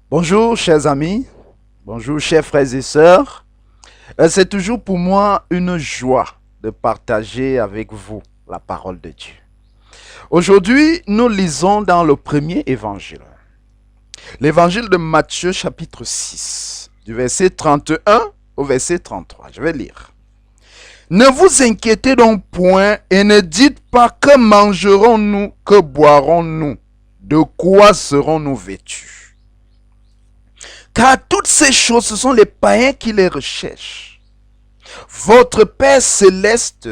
Bonjour chers amis, bonjour chers frères et sœurs. C'est toujours pour moi une joie de partager avec vous la parole de Dieu. Aujourd'hui, nous lisons dans le premier évangile, l'évangile de Matthieu chapitre 6, du verset 31 au verset 33. Je vais lire. Ne vous inquiétez donc point et ne dites pas que mangerons-nous, que boirons-nous, de quoi serons-nous vêtus. Car toutes ces choses, ce sont les païens qui les recherchent. Votre Père céleste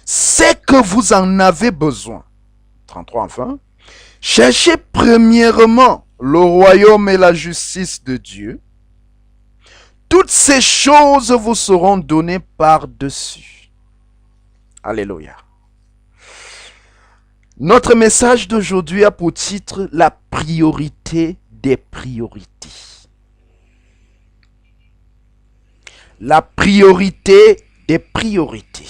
sait que vous en avez besoin. 33 enfin. Cherchez premièrement le royaume et la justice de Dieu. Toutes ces choses vous seront données par-dessus. Alléluia. Notre message d'aujourd'hui a pour titre la priorité des priorités. La priorité des priorités.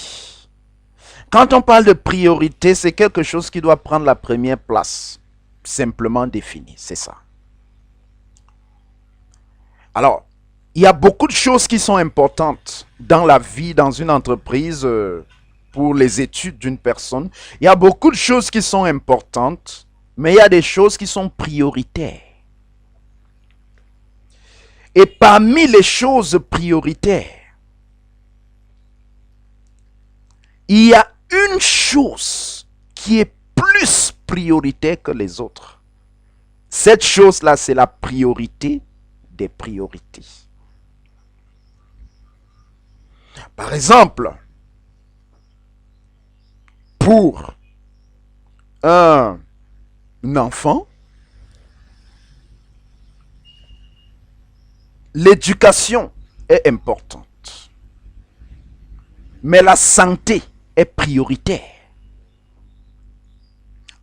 Quand on parle de priorité, c'est quelque chose qui doit prendre la première place. Simplement défini, c'est ça. Alors, il y a beaucoup de choses qui sont importantes dans la vie, dans une entreprise, pour les études d'une personne. Il y a beaucoup de choses qui sont importantes, mais il y a des choses qui sont prioritaires. Et parmi les choses prioritaires, il y a une chose qui est plus prioritaire que les autres. Cette chose-là, c'est la priorité des priorités. Par exemple, pour un enfant, l'éducation est importante. Mais la santé est prioritaire.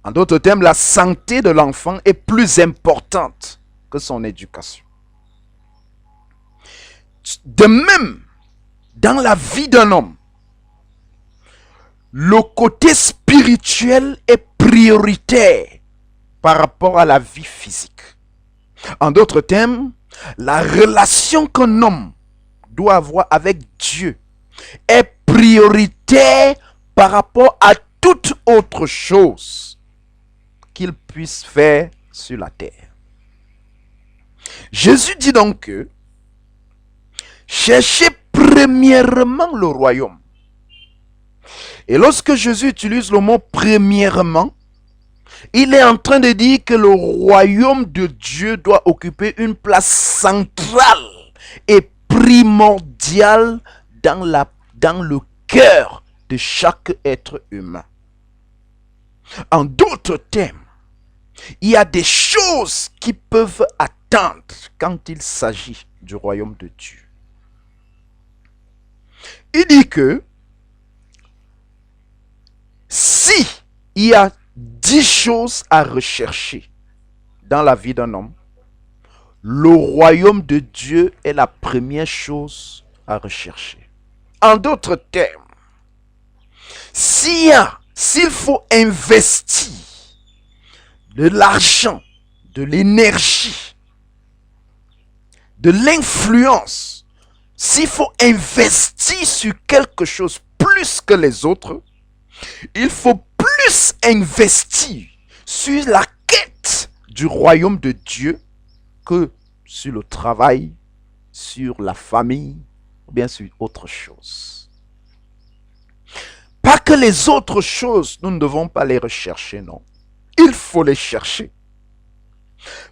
En d'autres termes, la santé de l'enfant est plus importante que son éducation. De même, dans la vie d'un homme, le côté spirituel est prioritaire par rapport à la vie physique. En d'autres termes, la relation qu'un homme doit avoir avec Dieu est prioritaire par rapport à toute autre chose qu'il puisse faire sur la terre. Jésus dit donc que cherchez premièrement le royaume. Et lorsque Jésus utilise le mot premièrement, il est en train de dire que le royaume de Dieu doit occuper une place centrale et primordiale dans le cœur de chaque être humain. En d'autres termes, il y a des choses qui peuvent attendre quand il s'agit du royaume de Dieu. Il dit que si il y a 10 choses à rechercher dans la vie d'un homme, le royaume de Dieu est la première chose à rechercher. En d'autres termes, s'il faut investir de l'argent, de l'énergie, de l'influence, s'il faut investir sur quelque chose plus que les autres, il faut plus investir sur la quête du royaume de Dieu que sur le travail, sur la famille, ou bien sur autre chose. Pas que les autres choses, nous ne devons pas les rechercher, non. Il faut les chercher.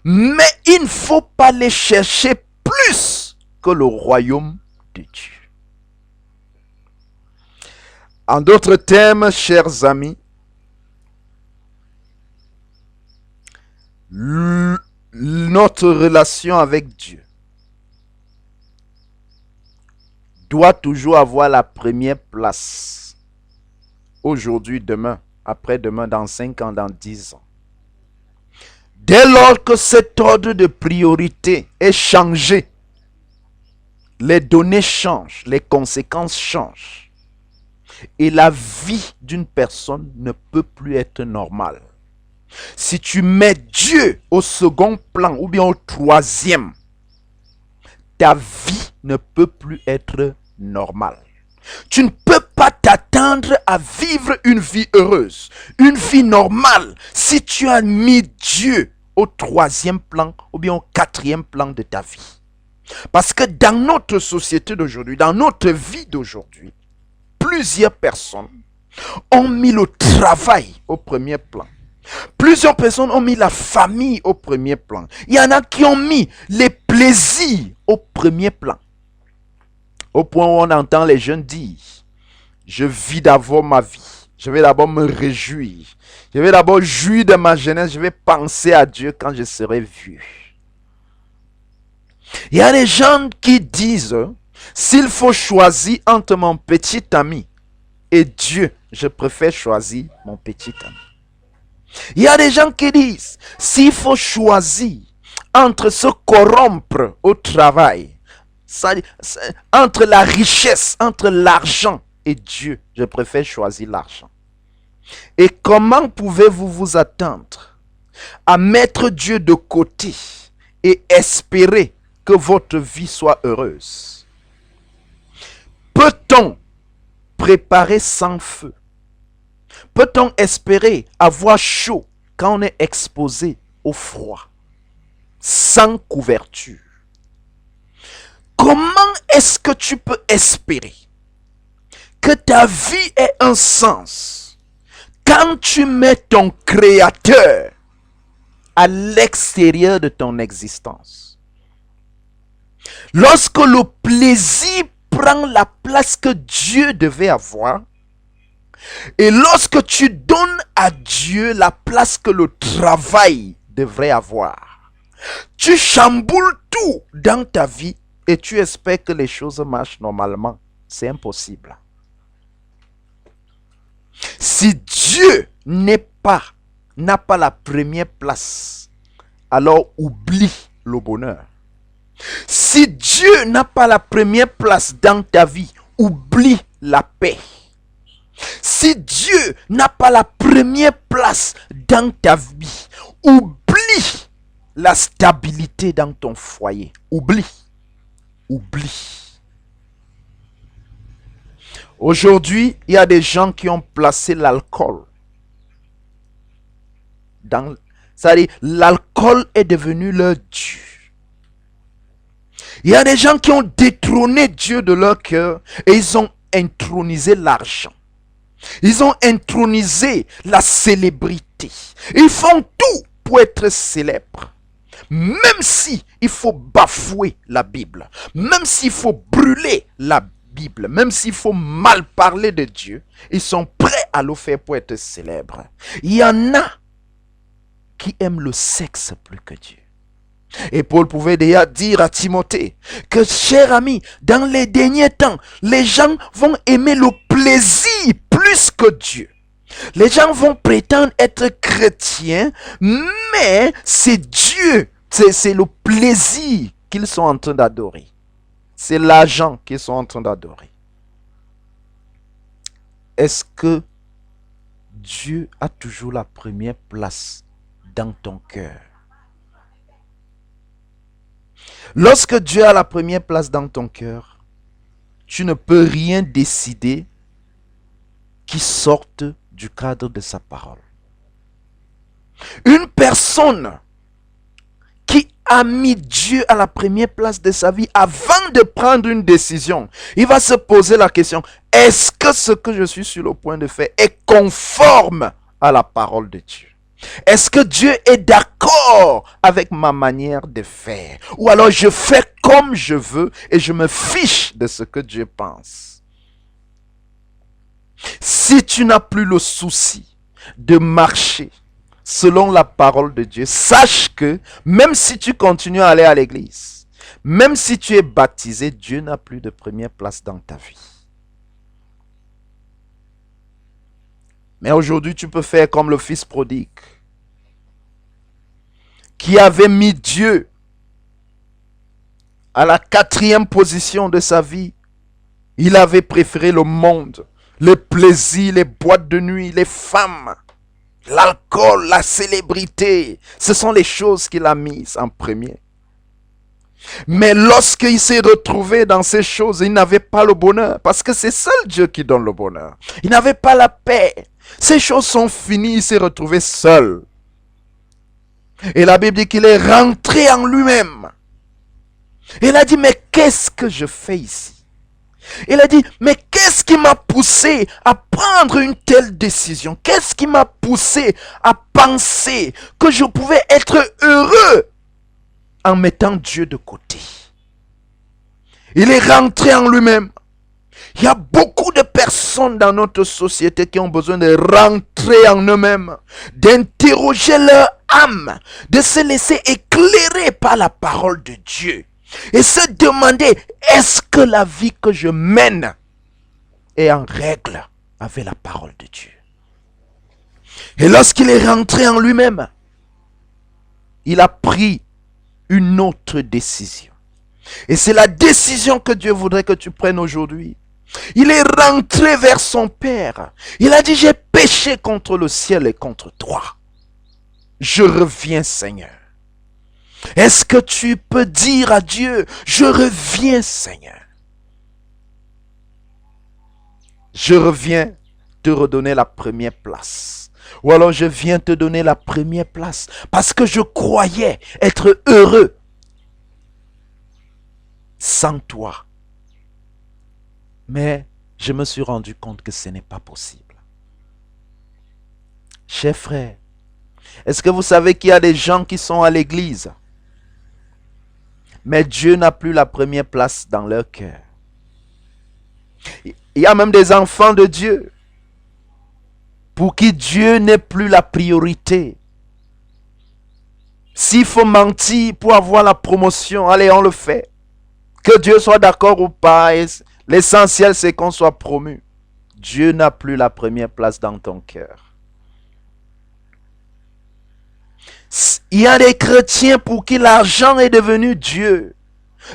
Mais il ne faut pas les chercher plus que le royaume de Dieu. En d'autres termes, chers amis, notre relation avec Dieu doit toujours avoir la première place. Aujourd'hui, demain, après-demain, dans 5 ans, dans 10 ans. Dès lors que cet ordre de priorité est changé, les données changent, les conséquences changent. Et la vie d'une personne ne peut plus être normale. Si tu mets Dieu au second plan ou bien au troisième, ta vie ne peut plus être normale. Tu ne peux pas t'attendre à vivre une vie heureuse, une vie normale, si tu as mis Dieu au troisième plan ou bien au quatrième plan de ta vie. Parce que dans notre société d'aujourd'hui, dans notre vie d'aujourd'hui, plusieurs personnes ont mis le travail au premier plan. Plusieurs personnes ont mis la famille au premier plan. Il y en a qui ont mis les plaisirs au premier plan. Au point où on entend les jeunes dire, je vis d'abord ma vie. Je vais d'abord me réjouir. Je vais d'abord jouir de ma jeunesse. Je vais penser à Dieu quand je serai vieux. Il y a des gens qui disent, s'il faut choisir entre mon petit ami et Dieu, je préfère choisir mon petit ami. Il y a des gens qui disent, s'il faut choisir entre se corrompre au travail, entre la richesse, entre l'argent et Dieu, je préfère choisir l'argent. Et comment pouvez-vous vous attendre à mettre Dieu de côté et espérer que votre vie soit heureuse? Peut-on préparer sans feu? Peut-on espérer avoir chaud quand on est exposé au froid, sans couverture? Comment est-ce que tu peux espérer que ta vie ait un sens quand tu mets ton Créateur à l'extérieur de ton existence? Lorsque le plaisir prend la place que Dieu devait avoir, et lorsque tu donnes à Dieu la place que le travail devrait avoir, tu chamboules tout dans ta vie et tu espères que les choses marchent normalement. C'est impossible. Si Dieu n'a pas la première place, alors oublie le bonheur. Si Dieu n'a pas la première place dans ta vie, oublie la paix. Si Dieu n'a pas la première place dans ta vie, oublie la stabilité dans ton foyer. Oublie. Aujourd'hui, il y a des gens qui ont placé l'alcool dans... C'est-à-dire, l'alcool est devenu leur Dieu. Il y a des gens qui ont détrôné Dieu de leur cœur et ils ont intronisé l'argent. Ils ont intronisé la célébrité. Ils font tout pour être célèbres. Même si il faut bafouer la Bible, même s'il faut brûler la Bible, même s'il faut mal parler de Dieu, ils sont prêts à le faire pour être célèbres. Il y en a qui aiment le sexe plus que Dieu. Et Paul pouvait déjà dire à Timothée que, cher ami, dans les derniers temps, les gens vont aimer le plaisir plus que Dieu. Les gens vont prétendre être chrétiens, mais c'est Dieu, c'est le plaisir qu'ils sont en train d'adorer. C'est l'argent qu'ils sont en train d'adorer. Est-ce que Dieu a toujours la première place dans ton cœur? Lorsque Dieu a la première place dans ton cœur, tu ne peux rien décider qui sorte du cadre de sa parole. Une personne qui a mis Dieu à la première place de sa vie, avant de prendre une décision, il va se poser la question, est-ce que ce que je suis sur le point de faire est conforme à la parole de Dieu? Est-ce que Dieu est d'accord avec ma manière de faire? Ou alors je fais comme je veux et je me fiche de ce que Dieu pense? Si tu n'as plus le souci de marcher selon la parole de Dieu, sache que même si tu continues à aller à l'église, même si tu es baptisé, Dieu n'a plus de première place dans ta vie. Mais aujourd'hui, tu peux faire comme le fils prodigue, qui avait mis Dieu à la 4e position de sa vie. Il avait préféré le monde, les plaisirs, les boîtes de nuit, les femmes. l'alcool, la célébrité, ce sont les choses qu'il a mises en premier. Mais lorsqu'il s'est retrouvé dans ces choses, il n'avait pas le bonheur, parce que c'est seul Dieu qui donne le bonheur. Il n'avait pas la paix. Ces choses sont finies, il s'est retrouvé seul. Et la Bible dit qu'il est rentré en lui-même. Il a dit, mais qu'est-ce que je fais ici? Il a dit, mais qu'est-ce qui m'a poussé à prendre une telle décision? Qu'est-ce qui m'a poussé à penser que je pouvais être heureux en mettant Dieu de côté? Il est rentré en lui-même. Il y a beaucoup de personnes dans notre société qui ont besoin de rentrer en eux-mêmes, d'interroger leur âme, de se laisser éclairer par la parole de Dieu et se demander, est-ce que la vie que je mène est en règle avec la parole de Dieu? Et lorsqu'il est rentré en lui-même, il a pris une autre décision. Et c'est la décision que Dieu voudrait que tu prennes aujourd'hui. Il est rentré vers son Père. Il a dit, j'ai péché contre le ciel et contre toi. Je reviens, Seigneur. Est-ce que tu peux dire à Dieu, je reviens, Seigneur. Je reviens te redonner la première place. Ou alors je viens te donner la première place parce que je croyais être heureux sans toi. Mais je me suis rendu compte que ce n'est pas possible. Chers frères, est-ce que vous savez qu'il y a des gens qui sont à l'église, mais Dieu n'a plus la première place dans leur cœur? Il y a même des enfants de Dieu pour qui Dieu n'est plus la priorité. S'il faut mentir pour avoir la promotion, allez, on le fait. Que Dieu soit d'accord ou pas, l'essentiel c'est qu'on soit promu. Dieu n'a plus la première place dans ton cœur. Il y a des chrétiens pour qui l'argent est devenu Dieu.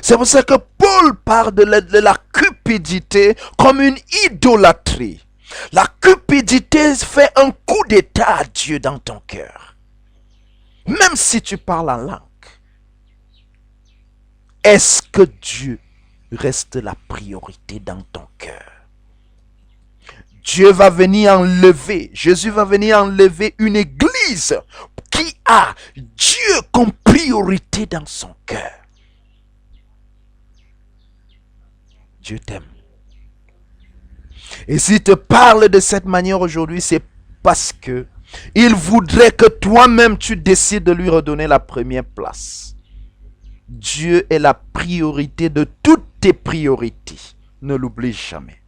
C'est pour ça que Paul parle de la cupidité comme une idolâtrie. La cupidité fait un coup d'état à Dieu dans ton cœur. Même si tu parles en langue. Est-ce que Dieu reste la priorité dans ton cœur? Dieu va venir enlever, Jésus va venir enlever une église qui a Dieu comme priorité dans son cœur. Dieu t'aime. Et s'il te parle de cette manière aujourd'hui, c'est parce que il voudrait que toi-même tu décides de lui redonner la première place. Dieu est la priorité de toutes tes priorités. Ne l'oublie jamais.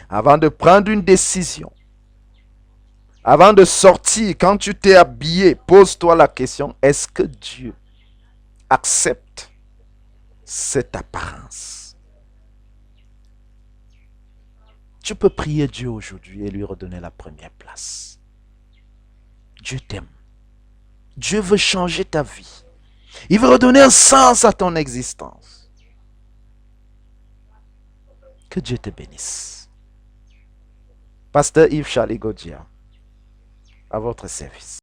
Avant de prendre une décision, avant de sortir, quand tu t'es habillé, pose-toi la question, est-ce que Dieu accepte cette apparence? Tu peux prier Dieu aujourd'hui et lui redonner la première place. Dieu t'aime. Dieu veut changer ta vie. Il veut redonner un sens à ton existence. Que Dieu te bénisse. Pasteur Yves Charlie Godia, à votre service.